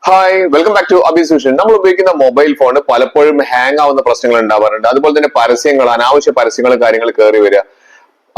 Hi welcome back to അബിസൂഷൻ. നമ്മൾ ഉപയോഗിക്കുന്ന മൊബൈൽ ഫോൺ പലപ്പോഴും ഹാങ് ആവുന്ന പ്രശ്നങ്ങൾ ഉണ്ടാവാറുണ്ട്. അതുപോലെ തന്നെ പരസ്യങ്ങൾ, അനാവശ്യ പരസ്യങ്ങൾ, കാര്യങ്ങൾ കയറി വരിക,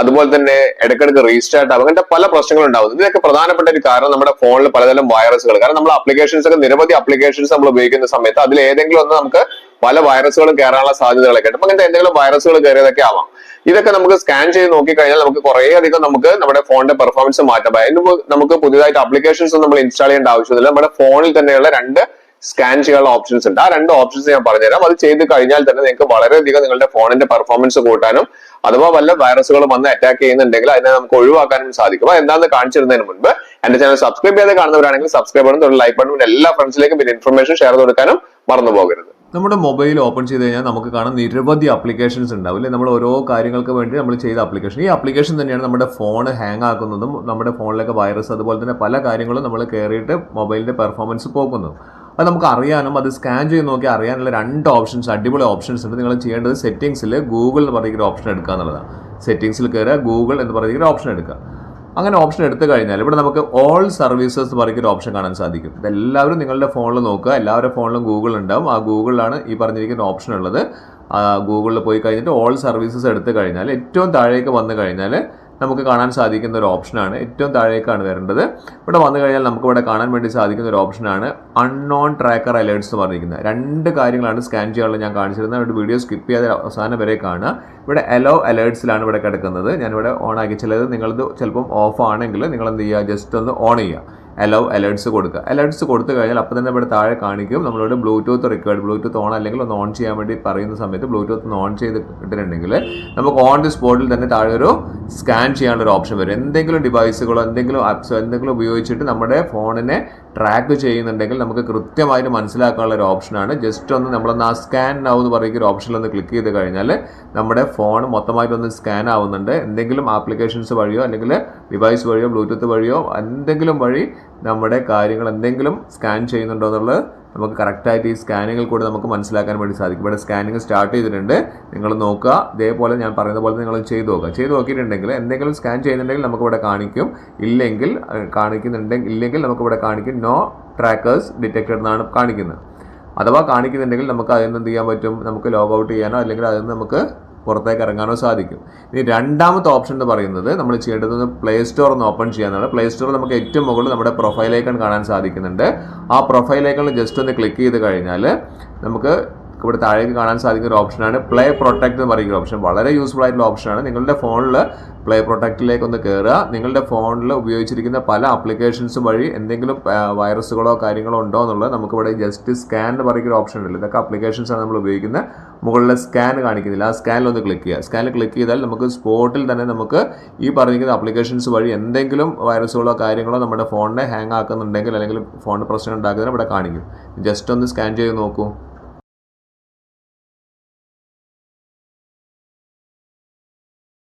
അതുപോലെ തന്നെ ഇടയ്ക്കിടയ്ക്ക് റീസ്റ്റാർട്ട് ആവുക, അങ്ങനത്തെ പല പ്രശ്നങ്ങളും ഉണ്ടാവും. ഇതിനൊക്കെ പ്രധാനപ്പെട്ട ഒരു കാരണം നമ്മുടെ ഫോണിൽ പലതരം വൈറസുകൾ. കാരണം നമ്മൾ അപ്ലിക്കേഷൻസ് ഒക്കെ നിരവധി അപ്ലിക്കേഷൻസ് നമ്മൾ ഉപയോഗിക്കുന്ന സമയത്ത് അതിൽ ഏതെങ്കിലും ഒന്ന് നമുക്ക് പല വൈറസുകളും കയറാനുള്ള സാധ്യതകളൊക്കെ ഉണ്ട്. അപ്പൊ അങ്ങനത്തെ എന്തെങ്കിലും വൈറസുകൾ കയറിയതൊക്കെ ആവാം. ഇതൊക്കെ നമുക്ക് സ്കാൻ ചെയ്ത് നോക്കിക്കഴിഞ്ഞാൽ നമുക്ക് കുറെ അധികം നമുക്ക് നമ്മുടെ ഫോണിന്റെ പെർഫോമൻസ് മാറ്റാം. അതിന് നമുക്ക് പുതിയതായിട്ട് അപ്ലിക്കേഷൻസ് ഒന്നും നമ്മൾ ഇൻസ്റ്റാൾ ചെയ്യേണ്ട ആവശ്യമില്ല. നമ്മുടെ ഫോണിൽ തന്നെയുള്ള രണ്ട് സ്കാൻ ചെയ്യാനുള്ള ഓപ്ഷൻസ് ഉണ്ട്. ആ രണ്ട് ഓപ്ഷൻസ് ഞാൻ പറഞ്ഞുതരാം. അത് ചെയ്ത് കഴിഞ്ഞാൽ തന്നെ നിങ്ങൾക്ക് വളരെയധികം നിങ്ങളുടെ ഫോണിന്റെ പെർഫോമൻസ് കൂട്ടാനും അഥവാ വല്ല വൈറസുകളും വന്ന് അറ്റാക്ക് ചെയ്യുന്നുണ്ടെങ്കിൽ അതിനെ നമുക്ക് ഒഴിവാക്കാനും സാധിക്കും. എന്താണെന്ന് കാണിച്ചിരുന്നതിന് മുൻപ് എന്റെ ചാനൽ സബ്സ്ക്രൈബ് ചെയ്ത് കാണുന്നവരാണെങ്കിൽ സബ്സ്ക്രൈബ് ചെയ്യണം, ലൈക്ക് ബട്ടൺ എല്ലാ ഫ്രണ്ട്സിലേക്കും പിന്നെ ഇൻഫർമേഷൻ ഷെയർ ചെയ്ത് കൊടുക്കാനും മറന്നു പോകരുത്. നമ്മുടെ മൊബൈൽ ഓപ്പൺ ചെയ്ത് കഴിഞ്ഞാൽ നമുക്ക് കാണാൻ നിരവധി അപ്ലിക്കേഷൻസ് ഉണ്ടാവും അല്ലേ. നമ്മൾ ഓരോ കാര്യങ്ങൾക്ക് വേണ്ടി നമ്മൾ ചെയ്ത ആപ്ലിക്കേഷൻ, ഈ ആപ്ലിക്കേഷൻ തന്നെയാണ് നമ്മുടെ ഫോൺ ഹാങ് ആക്കുന്നതും നമ്മുടെ ഫോണിലേക്ക് വൈറസ് അതുപോലെ തന്നെ പല കാര്യങ്ങളും നമ്മൾ കയറിയിട്ട് മൊബൈലിൻ്റെ പെർഫോമൻസ് പോകുന്നതും. അത് നമുക്ക് അറിയാനും അത് സ്കാൻ ചെയ്ത് നോക്കി അറിയാനുള്ള രണ്ട് ഓപ്ഷൻസ്, അടിപൊളി ഓപ്ഷൻസ് ഉണ്ട്. നിങ്ങൾ ചെയ്യേണ്ടത് സെറ്റിംഗ്സിൽ ഗൂഗിൾ എന്ന് പറയുന്ന ഓപ്ഷൻ എടുക്കുക എന്നുള്ളതാണ്. സെറ്റിംഗ്സിൽ കയറുക, ഗൂഗിൾ എന്ന് പറയുന്ന ഓപ്ഷൻ എടുക്കുക. അങ്ങനെ ഓപ്ഷൻ എടുത്തു കഴിഞ്ഞാൽ ഇവിടെ നമുക്ക് ഓൾ സർവീസസ് എന്ന് പറയുന്ന ഒരു ഓപ്ഷൻ കാണാൻ സാധിക്കും. ഇതെല്ലാവരും നിങ്ങളുടെ ഫോണിൽ നോക്കുക. എല്ലാവരുടെ ഫോണിലും ഗൂഗിൾ ഉണ്ടാവും. ആ ഗൂഗിളിലാണ് ഈ പറഞ്ഞിരിക്കുന്ന ഓപ്ഷൻ ഉള്ളത്. ഗൂഗിളിൽ പോയി കഴിഞ്ഞിട്ട് ഓൾ സർവീസസ് എടുത്തു കഴിഞ്ഞാൽ ഏറ്റവും താഴേക്ക് വന്നു കഴിഞ്ഞാൽ നമുക്ക് കാണാൻ സാധിക്കുന്ന ഒരു ഓപ്ഷനാണ്. ഏറ്റവും താഴേക്കാണ് വരേണ്ടത്. ഇവിടെ വന്നു കഴിഞ്ഞാൽ നമുക്ക് ഇവിടെ കാണാൻ വേണ്ടി സാധിക്കുന്ന ഒരു ഓപ്ഷനാണ് അൺനോൺ ട്രാക്കർ അലേർട്സ് എന്ന് പറഞ്ഞിരിക്കുന്നത്. രണ്ട് കാര്യങ്ങളാണ് സ്കാൻ ചെയ്യാനുള്ളത്. ഞാൻ കാണിച്ചിരുന്നത് ഒരു വീഡിയോ സ്കിപ്പ് ചെയ്യാതെ അവസാനം വരെ കാണുക. ഇവിടെ അലോ അലേർട്സിലാണ് ഇവിടെ കിടക്കുന്നത്. ഞാനിവിടെ ഓൺ ആക്കി. ചിലത് നിങ്ങളത് ചിലപ്പം ഓഫ് ആണെങ്കിൽ നിങ്ങൾ എന്ത് ചെയ്യുക, ജസ്റ്റ് ഒന്ന് ഓൺ ചെയ്യുക, അലോ അലേർട്സ് കൊടുക്കുക. അലേർട്സ് കൊടുത്തു കഴിഞ്ഞാൽ അപ്പോൾ തന്നെ ഇവിടെ താഴെ കാണിക്കും നമ്മളോട് ബ്ലൂടൂത്ത് റിക്വയർഡ്, ബ്ലൂടൂത്ത് ഓൺ അല്ലെങ്കിൽ ഒന്ന് ഓൺ ചെയ്യാൻ വേണ്ടി പറയുന്ന സമയത്ത് ബ്ലൂടൂത്ത് ഒന്ന് ഓൺ ചെയ്ത് ഇട്ടിട്ടുണ്ടെങ്കിൽ നമുക്ക് ഓൺ ദി സ്പോട്ടിൽ തന്നെ താഴെ ഒരു സ്കാൻ ചെയ്യാനുള്ള ഒരു ഓപ്ഷൻ വരും. എന്തെങ്കിലും ഡിവൈസുകളോ എന്തെങ്കിലും ആപ്സോ എന്തെങ്കിലും ഉപയോഗിച്ചിട്ട് നമ്മുടെ ഫോണിനെ ട്രാക്ക് ചെയ്യുന്നുണ്ടെങ്കിൽ നമുക്ക് കൃത്യമായിട്ട് മനസ്സിലാക്കാനുള്ള ഒരു ഓപ്ഷനാണ്. ജസ്റ്റ് ഒന്ന് നമ്മളൊന്ന് ആ സ്കാൻ നൗ എന്ന് പറയുന്ന ഒരു ഓപ്ഷനിൽ ഒന്ന് ക്ലിക്ക് ചെയ്ത് കഴിഞ്ഞാൽ നമ്മുടെ ഫോൺ മൊത്തമായിട്ടൊന്ന് സ്കാൻ ആവുന്നുണ്ട്. എന്തെങ്കിലും ആപ്ലിക്കേഷൻസ് വഴിയോ അല്ലെങ്കിൽ ഡിവൈസ് വഴിയോ ബ്ലൂടൂത്ത് വഴിയോ എന്തെങ്കിലും വഴി നമ്മുടെ കാര്യങ്ങൾ എന്തെങ്കിലും സ്കാൻ ചെയ്യുന്നുണ്ടോ എന്നുള്ളത് നമുക്ക് കറക്റ്റായിട്ട് ഈ സ്കാനിങ്ങിൽ കൂടെ നമുക്ക് മനസ്സിലാക്കാൻ വേണ്ടി സാധിക്കും. ഇവിടെ സ്കാനിങ് സ്റ്റാർട്ട് ചെയ്തിട്ടുണ്ട്. നിങ്ങൾ നോക്കുക. ഇതേപോലെ ഞാൻ പറയുന്ന പോലെ നിങ്ങൾ ചെയ്ത് നോക്കുക. ചെയ്ത് നോക്കിയിട്ടുണ്ടെങ്കിൽ എന്തെങ്കിലും സ്കാൻ ചെയ്യുന്നുണ്ടെങ്കിൽ നമുക്കിവിടെ കാണിക്കും. ഇല്ലെങ്കിൽ നമുക്കിവിടെ കാണിക്കും നോ ട്രാക്കേഴ്സ് ഡിറ്റക്റ്റഡ് എന്നാണ് കാണിക്കുന്നത്. അഥവാ കാണിക്കുന്നുണ്ടെങ്കിൽ നമുക്ക് അതിൽ നിന്ന് എന്ത് ചെയ്യാൻ പറ്റും, നമുക്ക് ലോഗ് ഔട്ട് ചെയ്യാനോ അല്ലെങ്കിൽ അതിൽ നിന്ന് നമുക്ക് പുറത്തേക്ക് ഇറങ്ങാനോ സാധിക്കും. ഇനി രണ്ടാമത്തെ ഓപ്ഷൻ എന്ന് പറയുന്നത് നമ്മൾ ചെയ്യേണ്ടത് പ്ലേ സ്റ്റോർ ഒന്ന് ഓപ്പൺ ചെയ്യാനാണ്. പ്ലേ സ്റ്റോർ നമുക്ക് ഏറ്റവും മുകളിൽ നമ്മുടെ പ്രൊഫൈൽ ഐക്കൺ കാണാൻ സാധിക്കുന്നുണ്ട്. ആ പ്രൊഫൈൽ ഐക്കണിൽ ജസ്റ്റ് ഒന്ന് ക്ലിക്ക് ചെയ്ത് കഴിഞ്ഞാൽ നമുക്ക് ഇവിടെ താഴേക്ക് കാണാൻ സാധിക്കുന്ന ഒരു ഓപ്ഷനാണ് പ്ലേ പ്രൊട്ടക്ട് എന്ന് പറയുന്ന ഓപ്ഷൻ. വളരെ യൂസ്ഫുൾ ആയിട്ടുള്ള ഓപ്ഷനാണ്. നിങ്ങളുടെ ഫോണിൽ പ്ലേ പ്രൊട്ടക്റ്റിലേക്ക് ഒന്ന് കയറുക. നിങ്ങളുടെ ഫോണിൽ ഉപയോഗിച്ചിരിക്കുന്ന പല ആപ്ലിക്കേഷൻസ് വഴി എന്തെങ്കിലും വൈറസുകളോ കാര്യങ്ങളോ ഉണ്ടോ എന്നുള്ളത് നമുക്കിവിടെ ജസ്റ്റ് സ്കാൻ എന്ന് പറയുന്ന ഓപ്ഷൻ ഉണ്ടല്ലോ. ഇതൊക്കെ ആപ്ലിക്കേഷൻസാണ് നമ്മൾ ഉപയോഗിക്കുന്നത്. മുകളിലെ സ്കാൻ കാണിക്കുന്നില്ല. ആ സ്കാനിൽ ഒന്ന് ക്ലിക്ക് ചെയ്യുക. സ്കാനിൽ ക്ലിക്ക് ചെയ്താൽ നമുക്ക് സ്പോട്ടിൽ തന്നെ നമുക്ക് ഈ പറഞ്ഞിരിക്കുന്ന ആപ്ലിക്കേഷൻസ് വഴി എന്തെങ്കിലും വൈറസുകളോ കാര്യങ്ങളോ നമ്മുടെ ഫോണിനെ ഹാങ് ആക്കുന്നുണ്ടെങ്കിൽ അല്ലെങ്കിൽ ഫോണിന് പ്രശ്നം ഉണ്ടാക്കുന്നതിന് ഇവിടെ കാണിക്കും. ജസ്റ്റ് ഒന്ന് സ്കാൻ ചെയ്ത് നോക്കൂ.